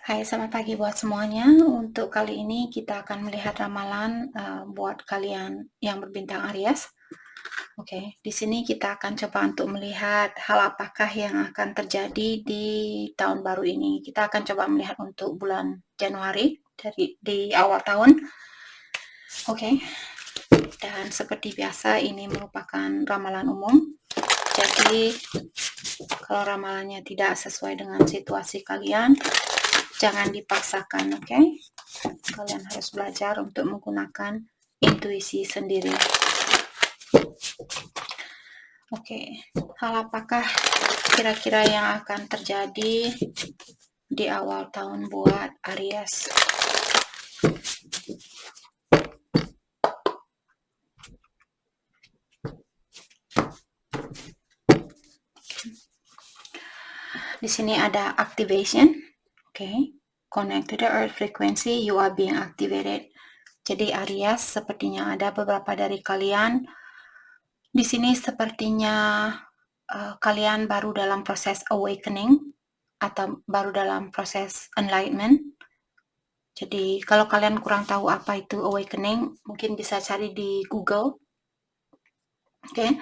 Hai, selamat pagi buat semuanya. Untuk kali ini kita akan melihat ramalan buat kalian yang berbintang Aries. Oke, di sini kita akan coba untuk melihat hal apakah yang akan terjadi di tahun baru ini. Kita akan coba melihat untuk bulan Januari di awal tahun. Oke, dan seperti biasa ini merupakan ramalan umum. Jadi kalau ramalannya tidak sesuai dengan situasi kalian, jangan dipaksakan, oke? Kalian harus belajar untuk menggunakan intuisi sendiri. Oke, hal apakah kira-kira yang akan terjadi di awal tahun buat Aries? Di sini ada activation, oke. Connect to the earth frequency, you are being activated. Jadi Aries, sepertinya ada beberapa dari kalian di sini sepertinya kalian baru dalam proses awakening atau baru dalam proses enlightenment. Jadi kalau kalian kurang tahu apa itu awakening, mungkin bisa cari di Google. Oke.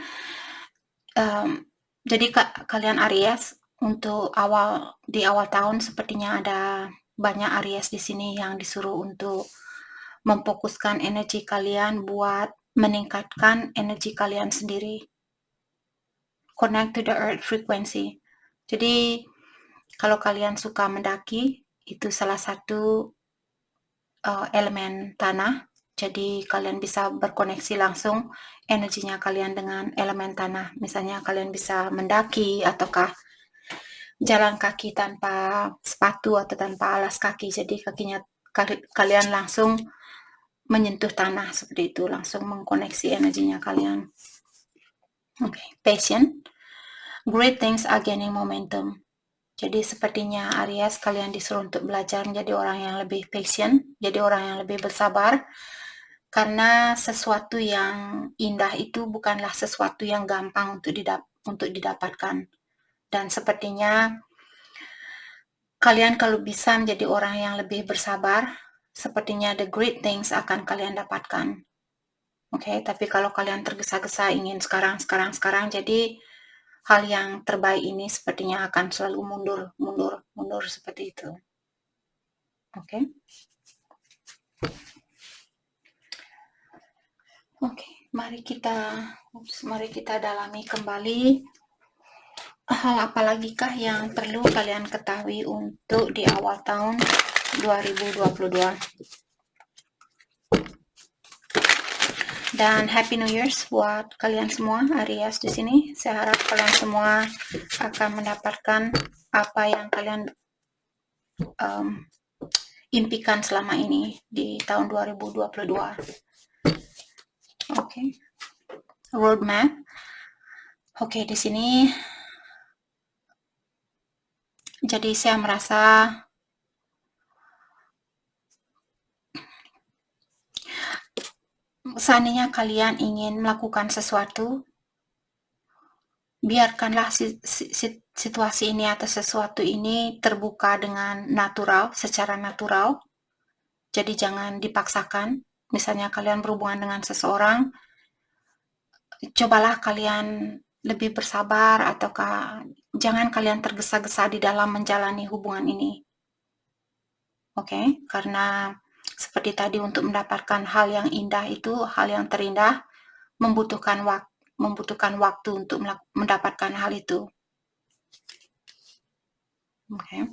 Jadi kalian Aries untuk di awal tahun sepertinya ada banyak Aries di sini yang disuruh untuk memfokuskan energi kalian buat meningkatkan energi kalian sendiri. Connect to the earth frequency. Jadi kalau kalian suka mendaki, itu salah satu elemen tanah. Jadi kalian bisa berkoneksi langsung energinya kalian dengan elemen tanah. Misalnya kalian bisa mendaki ataukah jalan kaki tanpa sepatu atau tanpa alas kaki. Jadi kakinya kalian langsung menyentuh tanah seperti itu, langsung mengkoneksi energinya kalian. Oke, patient. Great things are gaining momentum. Jadi sepertinya Aries kalian disuruh untuk belajar menjadi orang yang lebih patient, jadi orang yang lebih bersabar. Karena sesuatu yang indah itu bukanlah sesuatu yang gampang untuk didapatkan. Dan sepertinya kalian kalau bisa menjadi orang yang lebih bersabar, sepertinya the great things akan kalian dapatkan. Oke, tapi kalau kalian tergesa-gesa ingin sekarang, jadi hal yang terbaik ini sepertinya akan selalu mundur seperti itu. Oke. Oke, mari kita dalami kembali hal apalagikah yang perlu kalian ketahui untuk di awal tahun 2022. Dan Happy New Year's buat kalian semua Aries di sini. Saya harap kalian semua akan mendapatkan apa yang kalian impikan selama ini di tahun 2022. Oke. Roadmap. Oke, di sini jadi saya merasa seandainya kalian ingin melakukan sesuatu, biarkanlah situasi ini atau sesuatu ini terbuka dengan secara natural. Jadi jangan dipaksakan. Misalnya kalian berhubungan dengan seseorang, cobalah kalian lebih bersabar ataukah jangan kalian tergesa-gesa di dalam menjalani hubungan ini. Oke, karena seperti tadi untuk mendapatkan hal yang indah itu, hal yang terindah membutuhkan waktu untuk mendapatkan hal itu. Oke.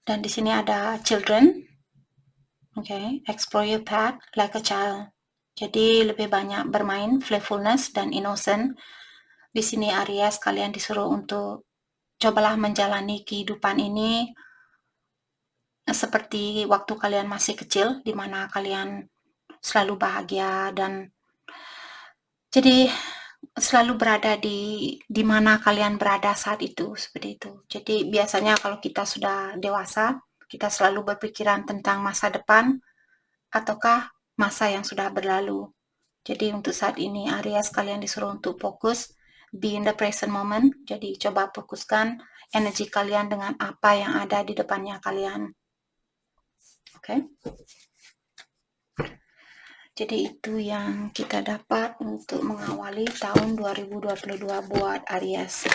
Dan di sini ada children. Oke, explore your path like a child. Jadi lebih banyak bermain, playfulness dan innocent. Di sini Aries kalian disuruh untuk cobalah menjalani kehidupan ini seperti waktu kalian masih kecil, di mana kalian selalu bahagia dan jadi selalu berada di mana kalian berada saat itu, seperti itu. Jadi biasanya kalau kita sudah dewasa, kita selalu berpikiran tentang masa depan ataukah masa yang sudah berlalu. Jadi untuk saat ini Aries kalian disuruh untuk fokus be in the present moment. Jadi coba fokuskan energi kalian dengan apa yang ada di depannya kalian. Oke. Jadi itu yang kita dapat untuk mengawali tahun 2022 buat Aries.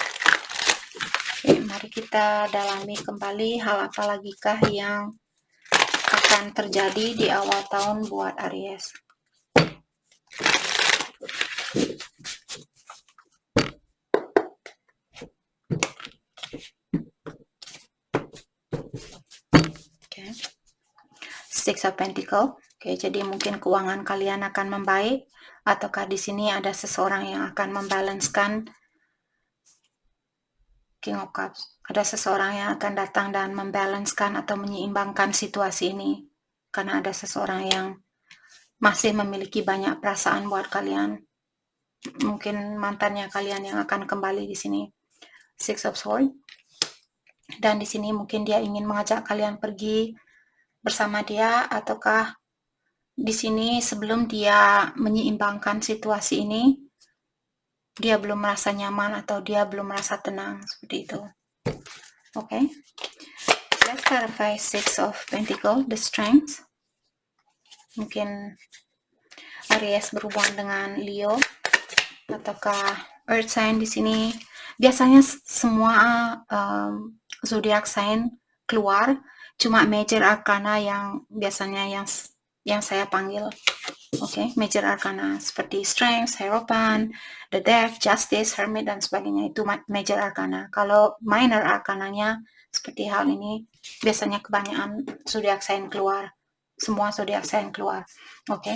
Oke, mari kita dalami kembali hal apa lagi kah yang akan terjadi di awal tahun buat Aries. Oke. Six of Pentacle. Oke, jadi mungkin keuangan kalian akan membaik, ataukah di sini ada seseorang yang akan membalanskan King of Cups. Ada seseorang yang akan datang dan membalanskan atau menyeimbangkan situasi ini. Karena ada seseorang yang masih memiliki banyak perasaan buat kalian. Mungkin mantannya kalian yang akan kembali di sini. Six of Swords. Dan di sini mungkin dia ingin mengajak kalian pergi bersama dia, ataukah di sini sebelum dia menyeimbangkan situasi ini, dia belum merasa nyaman atau dia belum merasa tenang, seperti itu. Okay, let's clarify Six of Pentacle, the Strength. Mungkin Aries berhubungan dengan Leo ataukah Earth sign di sini. Biasanya semua zodiac sign keluar, cuma major arcana yang biasanya yang saya panggil. Oke, major arcana seperti Strength, Hierophant, the Death, Justice, Hermit, dan sebagainya itu major arcana. Kalau minor arcananya seperti hal ini, biasanya kebanyakan zodiac sign keluar. Semua zodiac sign keluar. Oke.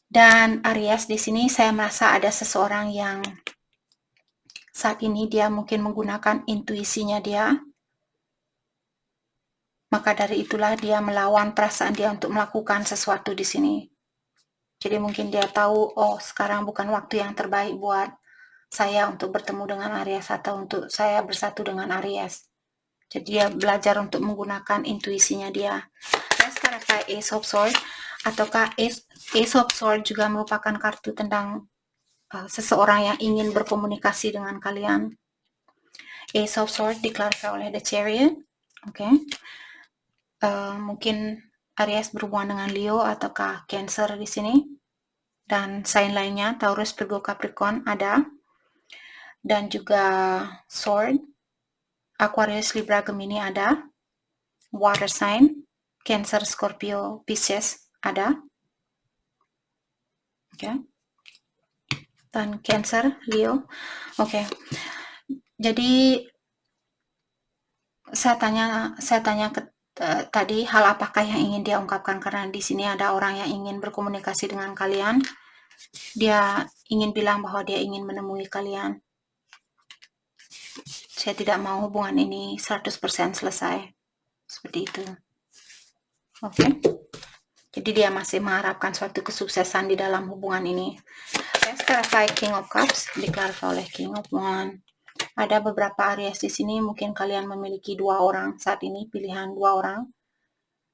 Dan Aries di sini saya merasa ada seseorang yang saat ini dia mungkin menggunakan intuisinya dia. Maka dari itulah dia melawan perasaan dia untuk melakukan sesuatu di sini. Jadi mungkin dia tahu, oh sekarang bukan waktu yang terbaik buat saya untuk bertemu dengan Aries atau untuk saya bersatu dengan Aries. Jadi dia belajar untuk menggunakan intuisinya dia. Let's clarify Ace of Swords. Ataukah Ace of Swords juga merupakan kartu tentang seseorang yang ingin berkomunikasi dengan kalian. Ace of Swords diklarifikasi oleh The Chariot. Oke. Mungkin Aries berhubungan dengan Leo ataukah Cancer di sini. Dan sign lainnya Taurus, Virgo, Capricorn ada. Dan juga Sword, Aquarius, Libra, Gemini ada. Water sign, Cancer, Scorpio, Pisces ada. Oke. Dan Cancer, Leo. Oke. Jadi saya tanya tadi hal apakah yang ingin dia ungkapkan, karena di sini ada orang yang ingin berkomunikasi dengan kalian. Dia ingin bilang bahwa dia ingin menemui kalian. Saya tidak mau hubungan ini 100% selesai. Seperti itu. Oke. Jadi dia masih mengharapkan suatu kesuksesan di dalam hubungan ini. Let's clarify King of Cups, diklarifikasi oleh King of Wands. Ada beberapa Aries di sini, mungkin kalian memiliki 2 orang saat ini, pilihan 2 orang.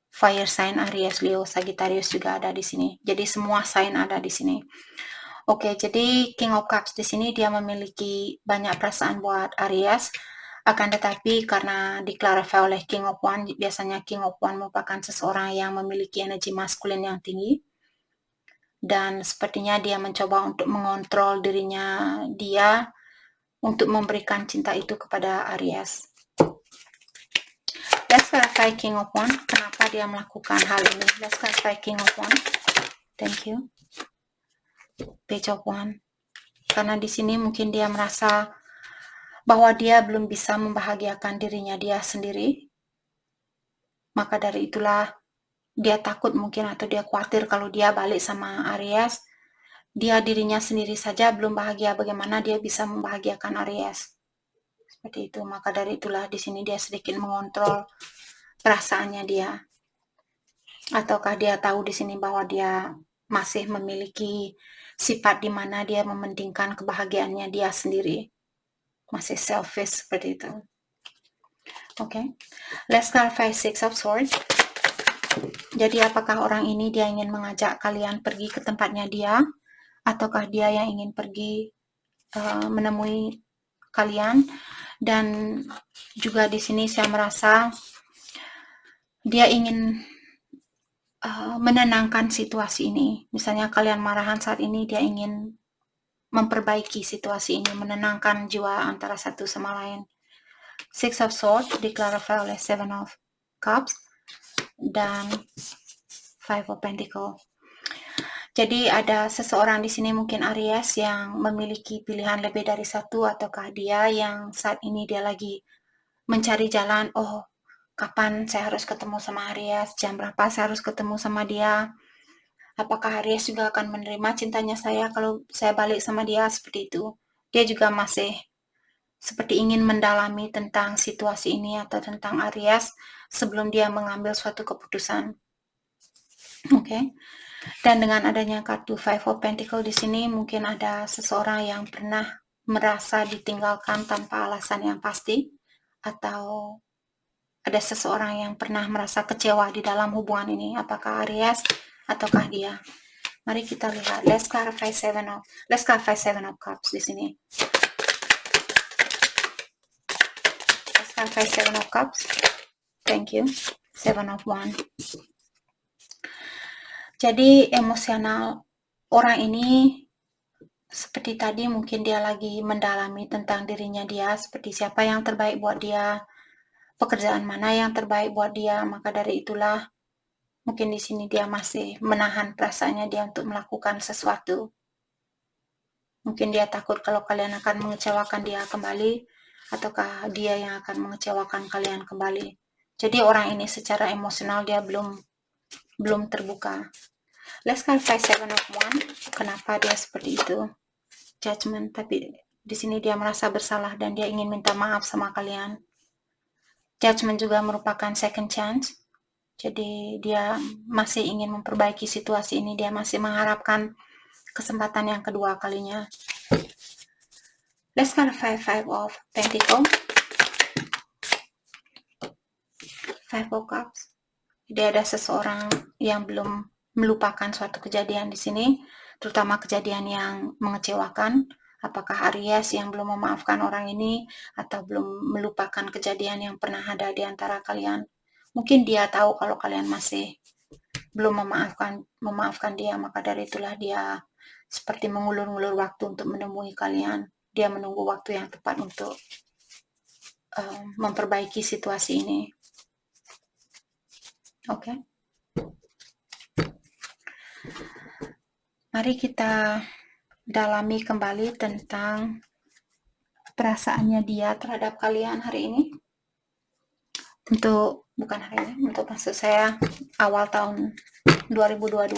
Fire sign Aries, Leo, Sagittarius juga ada di sini. Jadi semua sign ada di sini. Oke, jadi King of Cups di sini dia memiliki banyak perasaan buat Aries. Akan tetapi karena diklarifikasi oleh King of Wands, biasanya King of Wands merupakan seseorang yang memiliki energi maskulin yang tinggi. Dan sepertinya dia mencoba untuk mengontrol dirinya dia untuk memberikan cinta itu kepada Aries. Let's clarify King of Wands. Kenapa dia melakukan hal ini? Let's clarify King of Wands. Thank you. Page of Wands. Karena di sini mungkin dia merasa bahwa dia belum bisa membahagiakan dirinya dia sendiri. Maka dari itulah dia takut mungkin atau dia khawatir kalau dia balik sama Aries, dia dirinya sendiri saja belum bahagia, bagaimana dia bisa membahagiakan Aries. Seperti itu. Maka dari itulah di sini dia sedikit mengontrol perasaannya dia. Ataukah dia tahu di sini bahwa dia masih memiliki sifat di mana dia mementingkan kebahagiaannya dia sendiri. Masih selfish seperti itu. Oke. Let's clarify Six of Swords. Jadi apakah orang ini dia ingin mengajak kalian pergi ke tempatnya dia, ataukah dia yang ingin pergi menemui kalian. Dan juga di sini saya merasa dia ingin menenangkan situasi ini. Misalnya kalian marahan saat ini, dia ingin memperbaiki situasi ini, menenangkan jiwa antara satu sama lain. Six of Swords diklarifikasi oleh Seven of Cups dan Five of Pentacles. Jadi ada seseorang di sini, mungkin Aries, yang memiliki pilihan lebih dari satu, ataukah dia yang saat ini dia lagi mencari jalan, oh kapan saya harus ketemu sama Aries, jam berapa saya harus ketemu sama dia, apakah Aries juga akan menerima cintanya saya kalau saya balik sama dia, seperti itu. Dia juga masih seperti ingin mendalami tentang situasi ini atau tentang Aries sebelum dia mengambil suatu keputusan. Oke. Dan dengan adanya kartu Five of Pentacles di sini, mungkin ada seseorang yang pernah merasa ditinggalkan tanpa alasan yang pasti, atau ada seseorang yang pernah merasa kecewa di dalam hubungan ini. Apakah Aries ataukah dia? Mari kita lihat. Let's clarify Seven of Cups di sini. Let's clarify Seven of Cups. Thank you. Seven of Wands. Jadi emosional orang ini seperti tadi, mungkin dia lagi mendalami tentang dirinya dia, seperti siapa yang terbaik buat dia, pekerjaan mana yang terbaik buat dia. Maka dari itulah mungkin di sini dia masih menahan perasaannya dia untuk melakukan sesuatu. Mungkin dia takut kalau kalian akan mengecewakan dia kembali, ataukah dia yang akan mengecewakan kalian kembali. Jadi orang ini secara emosional dia belum terbuka. Let's clarify Seven of Wands. Kenapa dia seperti itu? Judgment, tapi di sini dia merasa bersalah dan dia ingin minta maaf sama kalian. Judgment juga merupakan second chance. Jadi dia masih ingin memperbaiki situasi ini, dia masih mengharapkan kesempatan yang kedua kalinya. Let's clarify Five of Pentacles. Five of Cups. Jadi ada seseorang yang belum melupakan suatu kejadian di sini, terutama kejadian yang mengecewakan. Apakah Aries yang belum memaafkan orang ini, atau belum melupakan kejadian yang pernah ada di antara kalian? Mungkin dia tahu kalau kalian masih belum memaafkan dia, maka dari itulah dia seperti mengulur-ngulur waktu untuk menemui kalian. Dia menunggu waktu yang tepat untuk memperbaiki situasi ini. Oke. Mari kita dalami kembali tentang perasaannya dia terhadap kalian hari ini. Bukan hari ini, untuk maksud saya awal tahun 2022.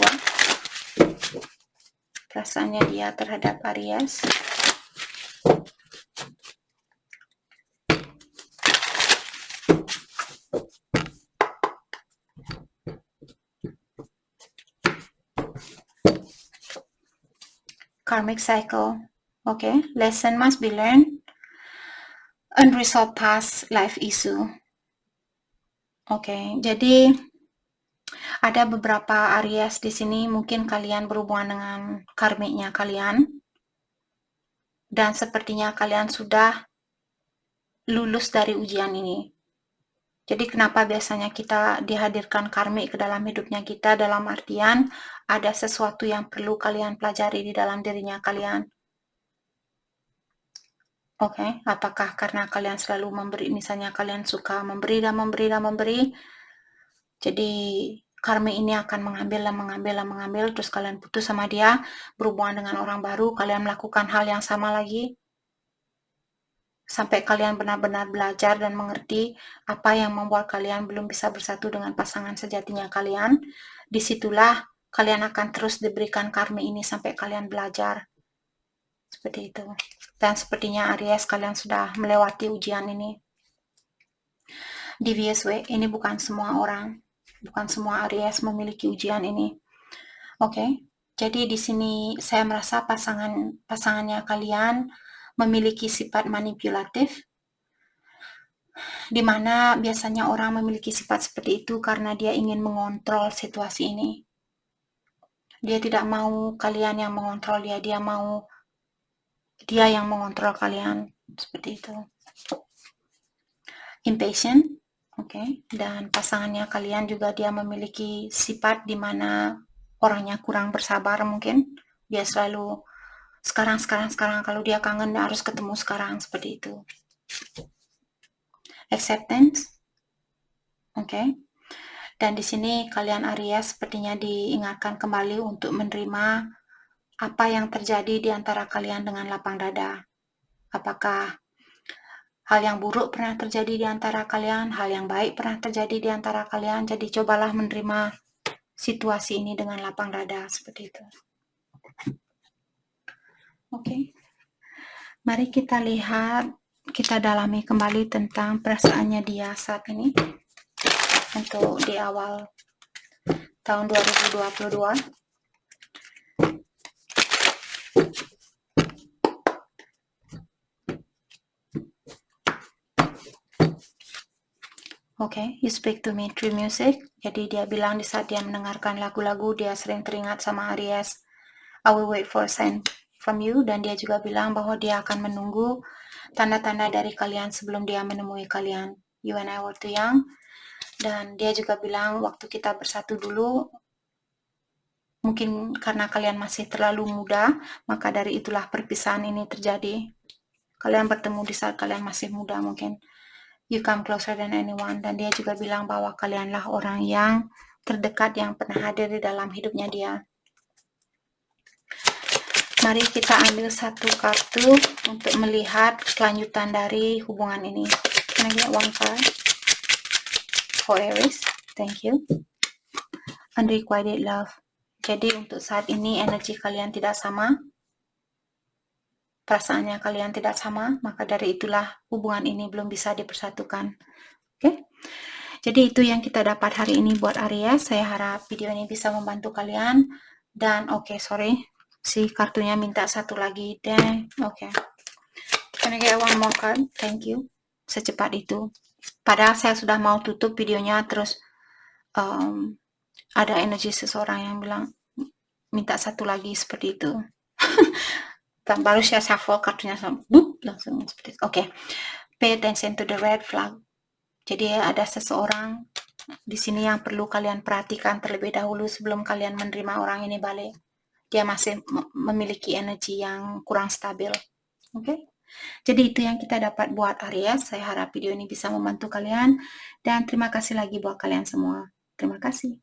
Perasaannya dia terhadap Aries. Karmic cycle. Okay, lesson must be learned. Unresolved past life issue. Okay, jadi ada beberapa Aries di sini, mungkin kalian berhubungan dengan karmiknya kalian, dan sepertinya kalian sudah lulus dari ujian ini. Jadi kenapa biasanya kita dihadirkan karmik ke dalam hidupnya kita, dalam artian ada sesuatu yang perlu kalian pelajari di dalam dirinya kalian. Oke, apakah karena kalian selalu memberi, misalnya kalian suka memberi dan memberi dan memberi, jadi karmik ini akan mengambil, terus kalian putus sama dia, berhubungan dengan orang baru, kalian melakukan hal yang sama lagi, sampai kalian benar-benar belajar dan mengerti apa yang membuat kalian belum bisa bersatu dengan pasangan sejatinya kalian. Disitulah kalian akan terus diberikan karmik ini sampai kalian belajar. Seperti itu. Dan sepertinya Aries, kalian sudah melewati ujian ini. Devious way, ini bukan semua orang, bukan semua Aries memiliki ujian ini. Oke, jadi di sini saya merasa pasangannya kalian memiliki sifat manipulatif, di mana biasanya orang memiliki sifat seperti itu karena dia ingin mengontrol situasi ini. Dia tidak mau kalian yang mengontrol dia, dia mau dia yang mengontrol kalian, seperti itu. Impatient, oke. Dan pasangannya kalian juga dia memiliki sifat di mana orangnya kurang bersabar mungkin. Dia selalu sekarang, kalau dia kangen dia harus ketemu sekarang, seperti itu. Acceptance, oke. Dan di sini kalian Aries sepertinya diingatkan kembali untuk menerima apa yang terjadi di antara kalian dengan lapang dada. Apakah hal yang buruk pernah terjadi di antara kalian, hal yang baik pernah terjadi di antara kalian, jadi cobalah menerima situasi ini dengan lapang dada, seperti itu. Oke. Mari kita lihat, kita dalami kembali tentang perasaannya dia saat ini untuk di awal tahun 2022. Oke, you speak to me through music. Jadi dia bilang di saat dia mendengarkan lagu-lagu, dia sering teringat sama Aries. I will wait for a sign from you. Dan dia juga bilang bahwa dia akan menunggu tanda-tanda dari kalian sebelum dia menemui kalian. You and I were too young. Dan dia juga bilang waktu kita bersatu dulu, mungkin karena kalian masih terlalu muda, maka dari itulah perpisahan ini terjadi. Kalian bertemu di saat kalian masih muda mungkin. You come closer than anyone. Dan dia juga bilang bahwa kalianlah orang yang terdekat yang pernah hadir di dalam hidupnya dia. Mari kita ambil satu kartu untuk melihat kelanjutan dari hubungan ini. Can I get one card for Aries? Thank you. Unrequited love. Jadi untuk saat ini energi kalian tidak sama, perasaannya kalian tidak sama, maka dari itulah hubungan ini belum bisa dipersatukan. Oke? Jadi itu yang kita dapat hari ini buat Aries. Saya harap video ini bisa membantu kalian. Dan sorry, si kartunya minta satu lagi deh. Oke. Can I get one more card? Thank you. Secepat itu. Padahal saya sudah mau tutup videonya, terus ada energi seseorang yang bilang minta satu lagi, seperti itu. Baru saya shuffle kartunya langsung seperti itu. Oke. Pay attention to the red flag. Jadi ada seseorang di sini yang perlu kalian perhatikan terlebih dahulu sebelum kalian menerima orang ini balik. Dia masih memiliki energi yang kurang stabil. Oke? Jadi itu yang kita dapat buat Aries. Saya harap video ini bisa membantu kalian. Dan terima kasih lagi buat kalian semua. Terima kasih.